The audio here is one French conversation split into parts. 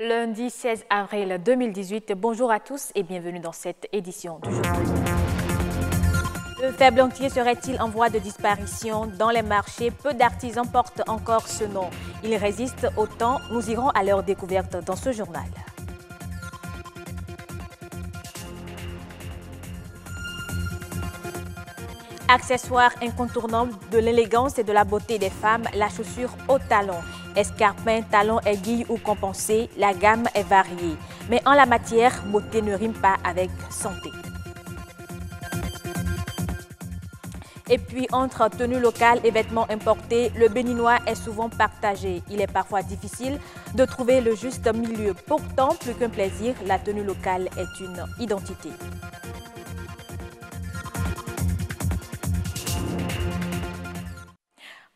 Lundi 16 avril 2018, bonjour à tous et bienvenue dans cette édition du journal. Le faible entier serait-il en voie de disparition? Dans les marchés, peu d'artisans portent encore ce nom. Ils résistent au temps, nous irons à leur découverte dans ce journal. Accessoire incontournable de l'élégance et de la beauté des femmes, la chaussure haut talon. Escarpins, talons, aiguilles ou compensés, la gamme est variée. Mais en la matière, beauté ne rime pas avec santé. Et puis, entre tenues locales et vêtements importés, le béninois est souvent partagé. Il est parfois difficile de trouver le juste milieu. Pourtant, plus qu'un plaisir, la tenue locale est une identité.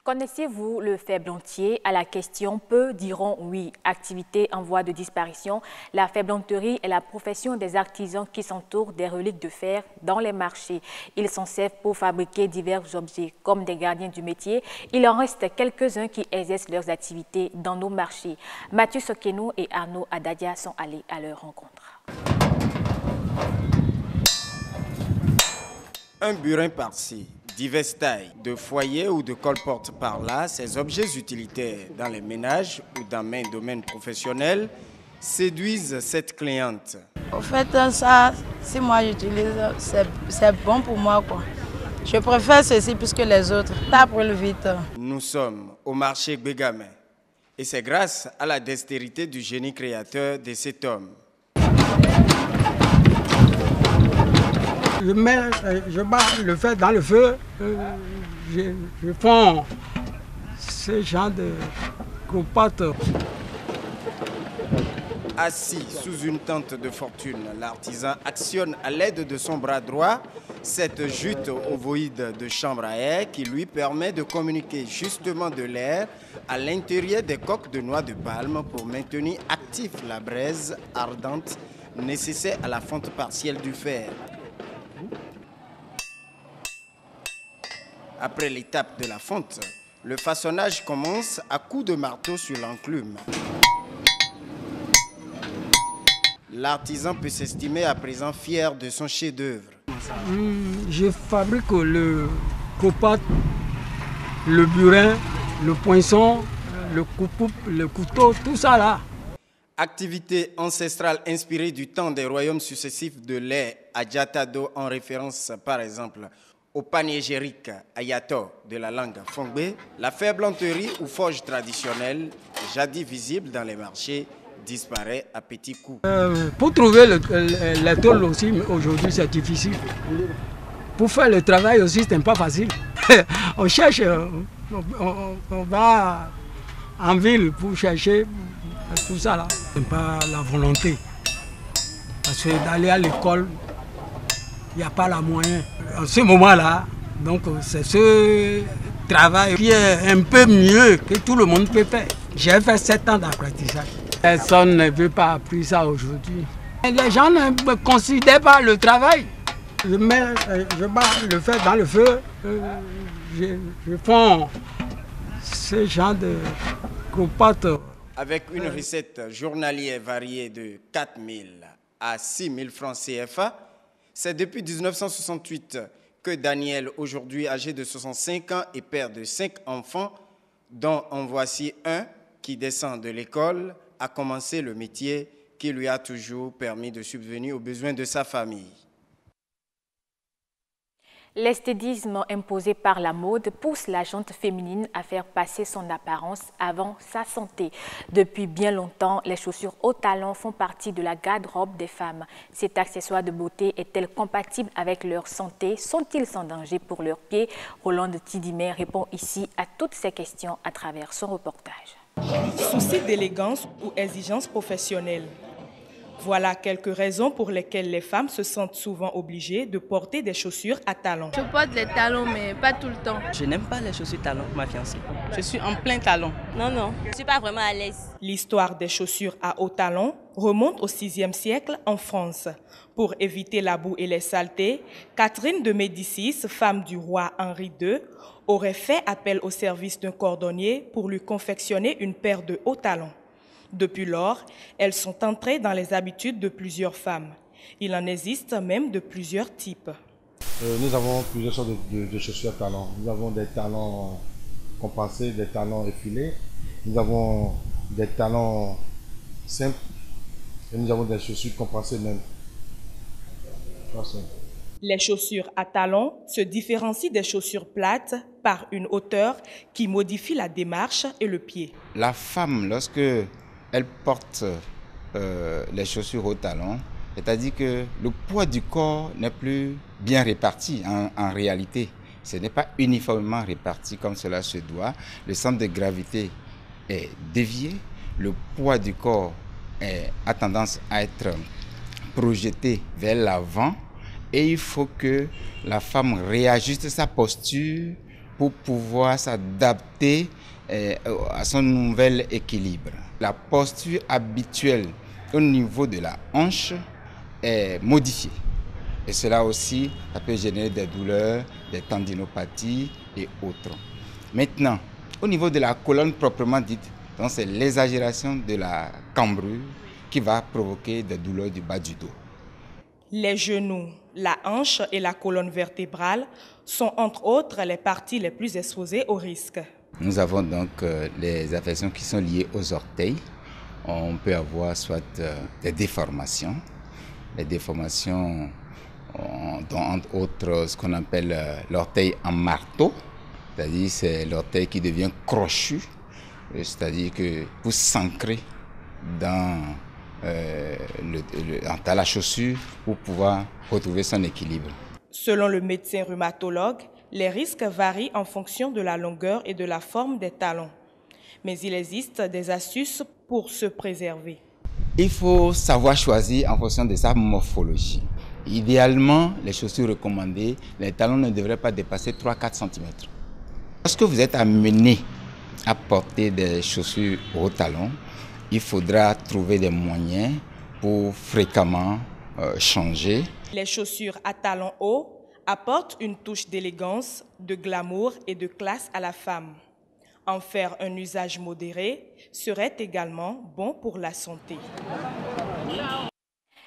Connaissez-vous le faible entier? À la question, peu diront oui. Activité en voie de disparition, la faiblanterie est la profession des artisans qui s'entourent des reliques de fer dans les marchés. Ils s'en servent pour fabriquer divers objets. Comme des gardiens du métier, il en reste quelques-uns qui exercent leurs activités dans nos marchés. Mathieu Sokenou et Arnaud Adadia sont allés à leur rencontre. Un burin par-ci, diverses tailles, de foyer ou de colporte par-là, ces objets utilitaires dans les ménages ou dans mes domaines professionnels séduisent cette cliente. Au fait, ça, si moi j'utilise, c'est bon pour moi, quoi. Je préfère ceci plus que les autres. Ça brûle vite. Nous sommes au marché Bégamin et c'est grâce à la dextérité du génie créateur de cet homme. Je bats le fer dans le feu, je fonds ce genre de compote. Assis sous une tente de fortune, l'artisan actionne à l'aide de son bras droit cette jute ovoïde de chambre à air qui lui permet de communiquer justement de l'air à l'intérieur des coques de noix de palme pour maintenir actif la braise ardente nécessaire à la fonte partielle du fer. Après l'étape de la fonte, le façonnage commence à coups de marteau sur l'enclume. L'artisan peut s'estimer à présent fier de son chef-d'œuvre. Je fabrique le copote, le burin, le poinçon, le couteau, tout ça là. Activité ancestrale inspirée du temps des royaumes successifs de l'ère Adjatado en référence par exemple au panégérique Ayato de la langue Fongbe, la faiblanterie ou forge traditionnelle, jadis visible dans les marchés, disparaît à petits coups. Pour trouver la tôle aussi, aujourd'hui c'est difficile. Pour faire le travail aussi, ce n'est pas facile. On cherche, on va en ville pour chercher tout ça là. Ce n'est pas la volonté. Parce que d'aller à l'école, il n'y a pas la moyen. En ce moment-là, donc c'est ce travail qui est un peu mieux que tout le monde peut faire. J'ai fait 7 ans d'apprentissage. Personne ne veut pas apprendre ça aujourd'hui. Les gens ne considèrent pas le travail. Je bats le fer dans le feu, je fonds ce genre de compote. Avec une recette journalière variée de 4 000 à 6 000 francs CFA, c'est depuis 1968 que Daniel, aujourd'hui âgé de 65 ans et père de 5 enfants, dont en voici un qui descend de l'école, a commencé le métier qui lui a toujours permis de subvenir aux besoins de sa famille. L'esthétisme imposé par la mode pousse la gente féminine à faire passer son apparence avant sa santé. Depuis bien longtemps, les chaussures haut talon font partie de la garde-robe des femmes. Cet accessoire de beauté est-elle compatible avec leur santé? Sont-ils sans danger pour leurs pieds? Rolande Tidimer répond ici à toutes ces questions à travers son reportage. Souci d'élégance ou exigence professionnelle. Voilà quelques raisons pour lesquelles les femmes se sentent souvent obligées de porter des chaussures à talons. Je porte les talons, mais pas tout le temps. Je n'aime pas les chaussures talons, ma fiancée. Je suis en plein talon. Non, je ne suis pas vraiment à l'aise. L'histoire des chaussures à haut talon remonte au VIe siècle en France. Pour éviter la boue et les saletés, Catherine de Médicis, femme du roi Henri II, aurait fait appel au service d'un cordonnier pour lui confectionner une paire de hauts talons. Depuis lors, elles sont entrées dans les habitudes de plusieurs femmes. Il en existe même de plusieurs types. Nous avons plusieurs sortes de chaussures à talons. Nous avons des talons compensés, des talons effilés. Nous avons des talons simples et nous avons des chaussures compensées même. Les chaussures à talons se différencient des chaussures plates par une hauteur qui modifie la démarche et le pied. La femme, lorsque elle porte les chaussures au talon, c'est-à-dire que le poids du corps n'est plus bien réparti en réalité. Ce n'est pas uniformément réparti comme cela se doit. Le centre de gravité est dévié. Le poids du corps a tendance à être projeté vers l'avant. Et il faut que la femme réajuste sa posture pour pouvoir s'adapter à son nouvel équilibre. La posture habituelle au niveau de la hanche est modifiée. Et cela aussi, ça peut générer des douleurs, des tendinopathies et autres. Maintenant, au niveau de la colonne proprement dite, c'est l'exagération de la cambrure qui va provoquer des douleurs du bas du dos. Les genoux, la hanche et la colonne vertébrale sont entre autres les parties les plus exposées au risque. Nous avons donc les affections qui sont liées aux orteils. On peut avoir soit des déformations. Les déformations dont entre autres ce qu'on appelle l'orteil en marteau. C'est-à-dire c'est l'orteil qui devient crochu. C'est-à-dire que pour s'ancrer dans la chaussure pour pouvoir retrouver son équilibre. Selon le médecin rhumatologue, les risques varient en fonction de la longueur et de la forme des talons. Mais il existe des astuces pour se préserver. Il faut savoir choisir en fonction de sa morphologie. Idéalement, les chaussures recommandées, les talons ne devraient pas dépasser 3-4 cm. Lorsque vous êtes amené à porter des chaussures au talon, il faudra trouver des moyens pour fréquemment changer. Les chaussures à talons hauts apportent une touche d'élégance, de glamour et de classe à la femme. En faire un usage modéré serait également bon pour la santé.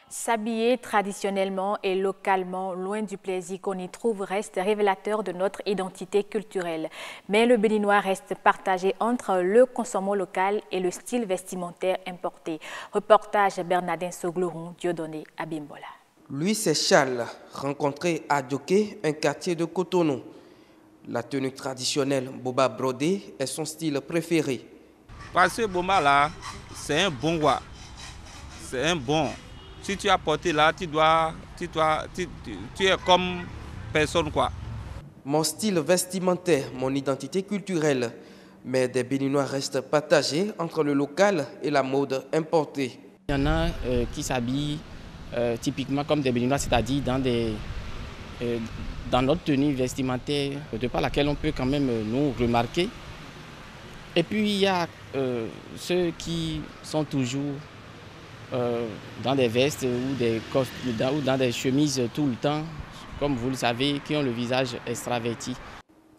S'habiller traditionnellement et localement, loin du plaisir qu'on y trouve, reste révélateur de notre identité culturelle. Mais le béninois reste partagé entre le consommant local et le style vestimentaire importé. Reportage Bernardin Sogloron, Dieudonné Abimbola. Lui, c'est Charles, rencontré à Dioké, un quartier de Cotonou. La tenue traditionnelle boba brodé est son style préféré. Parce que boba là, c'est un bon roi. C'est un bon. Si tu as porté là, tu es comme personne quoi. Mon style vestimentaire, mon identité culturelle. Mais des Béninois restent partagés entre le local et la mode importée. Il y en a qui s'habillent typiquement comme des Béninois, c'est-à-dire dans notre tenue vestimentaire, de par laquelle on peut quand même nous remarquer. Et puis il y a ceux qui sont toujours dans des vestes ou dans des chemises tout le temps, comme vous le savez, qui ont le visage extraverti.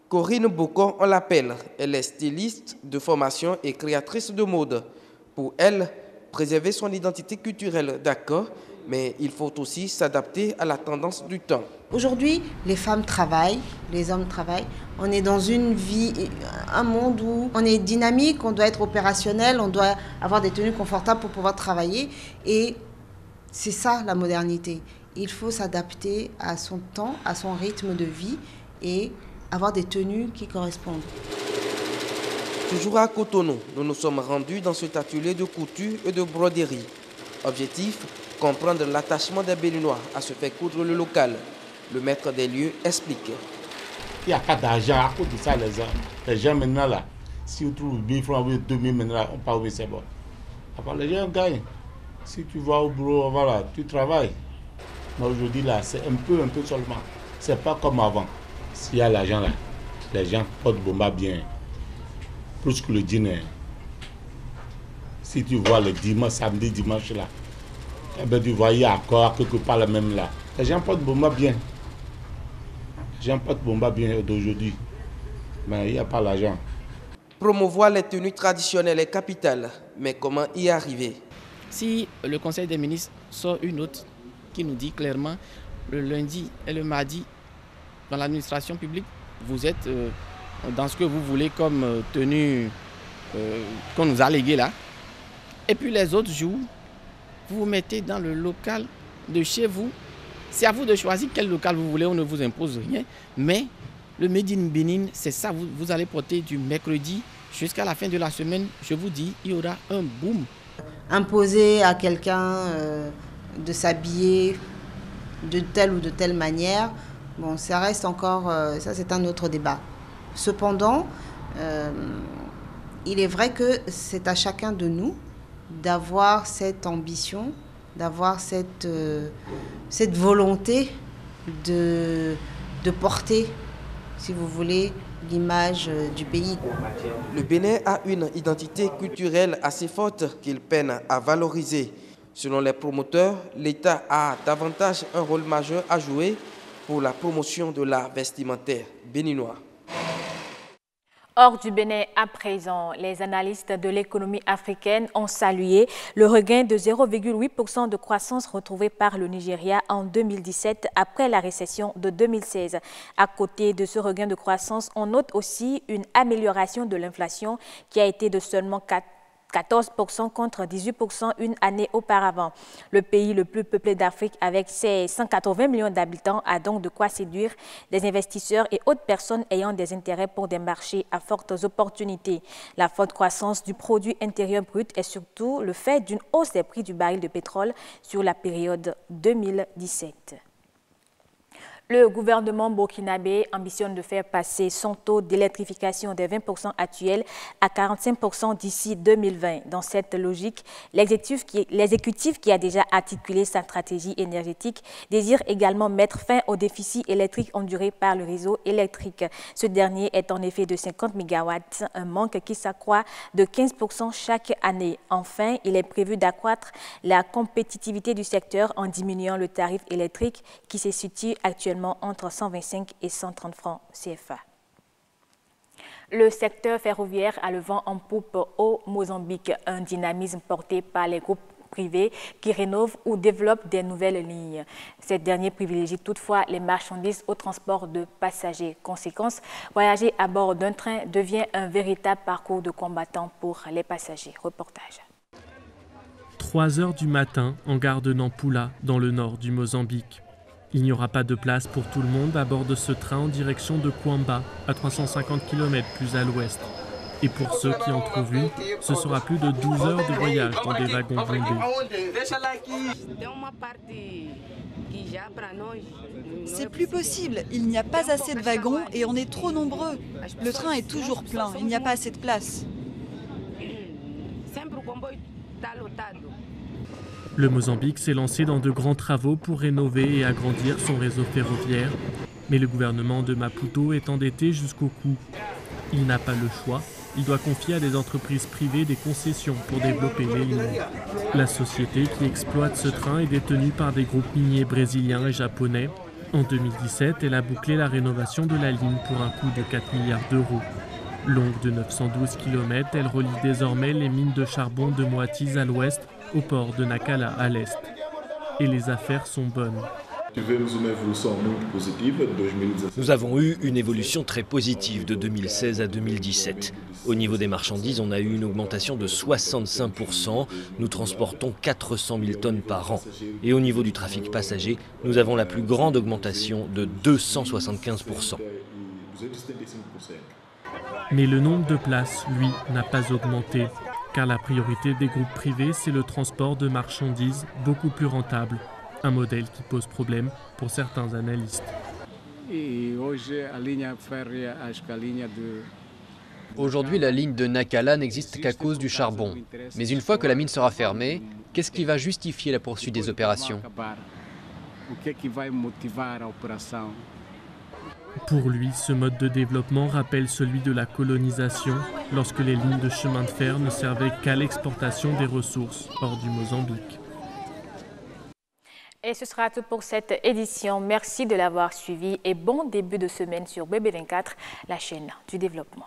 Corinne Bocon, on l'appelle. Elle est styliste de formation et créatrice de mode. Pour elle, préserver son identité culturelle, d'accord, mais il faut aussi s'adapter à la tendance du temps. Aujourd'hui, les femmes travaillent, les hommes travaillent. On est dans une vie, un monde où on est dynamique, on doit être opérationnel, on doit avoir des tenues confortables pour pouvoir travailler. Et c'est ça la modernité. Il faut s'adapter à son temps, à son rythme de vie et avoir des tenues qui correspondent. Toujours à Cotonou, nous nous sommes rendus dans cet atelier de couture et de broderie. Objectif, comprendre l'attachement des Béninois à se faire coudre le local. Le maître des lieux explique. Il n'y a pas d'argent à cause de ça, les gens maintenant là. Si vous trouvez 1000 francs, 2000 maintenant là, on part où c'est bon. Après, les gens gagnent. Si tu vas au bureau, voilà, tu travailles. Mais aujourd'hui là, c'est un peu seulement. C'est pas comme avant. S'il y a l'argent là, les gens portent bomba bien. Plus que le dîner. Si tu vois le dimanche, samedi, dimanche là, eh bien, tu vois, il y a encore quelque part le même là. Les gens portent bomba bien. Les gens portent bomba bien d'aujourd'hui. Mais il n'y a pas l'argent. Promouvoir les tenues traditionnelles est capital, mais comment y arriver? Si le Conseil des ministres sort une note qui nous dit clairement, le lundi et le mardi, dans l'administration publique, vous êtes dans ce que vous voulez comme tenue qu'on nous a léguée là. Et puis les autres jours, vous vous mettez dans le local de chez vous. C'est à vous de choisir quel local vous voulez, on ne vous impose rien. Mais le Made in Benin, c'est ça, vous allez porter du mercredi jusqu'à la fin de la semaine. Je vous dis, il y aura un boom. Imposer à quelqu'un de s'habiller de telle ou de telle manière, bon, ça reste encore, ça c'est un autre débat. Cependant, il est vrai que c'est à chacun de nous d'avoir cette ambition, d'avoir cette volonté de porter, si vous voulez, l'image du pays. Le Bénin a une identité culturelle assez forte qu'il peine à valoriser. Selon les promoteurs, l'État a davantage un rôle majeur à jouer pour la promotion de l'art vestimentaire béninois. Hors du Bénin à présent, les analystes de l'économie africaine ont salué le regain de 0,8% de croissance retrouvé par le Nigeria en 2017 après la récession de 2016. À côté de ce regain de croissance, on note aussi une amélioration de l'inflation qui a été de seulement 14% contre 18% une année auparavant. Le pays le plus peuplé d'Afrique avec ses 180 millions d'habitants a donc de quoi séduire des investisseurs et autres personnes ayant des intérêts pour des marchés à fortes opportunités. La forte croissance du produit intérieur brut est surtout le fait d'une hausse des prix du baril de pétrole sur la période 2017. Le gouvernement burkinabé ambitionne de faire passer son taux d'électrification des 20% actuels à 45% d'ici 2020. Dans cette logique, l'exécutif qui a déjà articulé sa stratégie énergétique désire également mettre fin au déficit électrique enduré par le réseau électrique. Ce dernier est en effet de 50 MW, un manque qui s'accroît de 15% chaque année. Enfin, il est prévu d'accroître la compétitivité du secteur en diminuant le tarif électrique qui se situe actuellement entre 125 et 130 francs CFA. Le secteur ferroviaire a le vent en poupe au Mozambique, un dynamisme porté par les groupes privés qui rénovent ou développent des nouvelles lignes. Ces derniers privilégient toutefois les marchandises au transport de passagers. Conséquence, voyager à bord d'un train devient un véritable parcours de combattant pour les passagers. Reportage. 3 heures du matin en gare de Nampula, dans le nord du Mozambique. Il n'y aura pas de place pour tout le monde à bord de ce train en direction de Kwamba, à 350 km plus à l'ouest. Et pour ceux qui en trouvent une, ce sera plus de 12 heures de voyage dans des wagons blindés. C'est plus possible, il n'y a pas assez de wagons et on est trop nombreux. Le train est toujours plein, il n'y a pas assez de place. Le Mozambique s'est lancé dans de grands travaux pour rénover et agrandir son réseau ferroviaire. Mais le gouvernement de Maputo est endetté jusqu'au cou. Il n'a pas le choix. Il doit confier à des entreprises privées des concessions pour développer les lignes. La société qui exploite ce train est détenue par des groupes miniers brésiliens et japonais. En 2017, elle a bouclé la rénovation de la ligne pour un coût de 4 milliards d'euros. Longue de 912 km, elle relie désormais les mines de charbon de Moatize à l'ouest au port de Nacala à l'est. Et les affaires sont bonnes. Nous avons eu une évolution très positive de 2016 à 2017. Au niveau des marchandises, on a eu une augmentation de 65%. Nous transportons 400 000 tonnes par an. Et au niveau du trafic passager, nous avons la plus grande augmentation de 275%. Mais le nombre de places, lui, n'a pas augmenté. Car la priorité des groupes privés, c'est le transport de marchandises beaucoup plus rentable. Un modèle qui pose problème pour certains analystes. Aujourd'hui, la ligne de Nacala n'existe qu'à cause du charbon. Mais une fois que la mine sera fermée, qu'est-ce qui va justifier la poursuite des opérations ? Pour lui, ce mode de développement rappelle celui de la colonisation, lorsque les lignes de chemin de fer ne servaient qu'à l'exportation des ressources hors du Mozambique. Et ce sera tout pour cette édition. Merci de l'avoir suivi et bon début de semaine sur BB24, la chaîne du développement.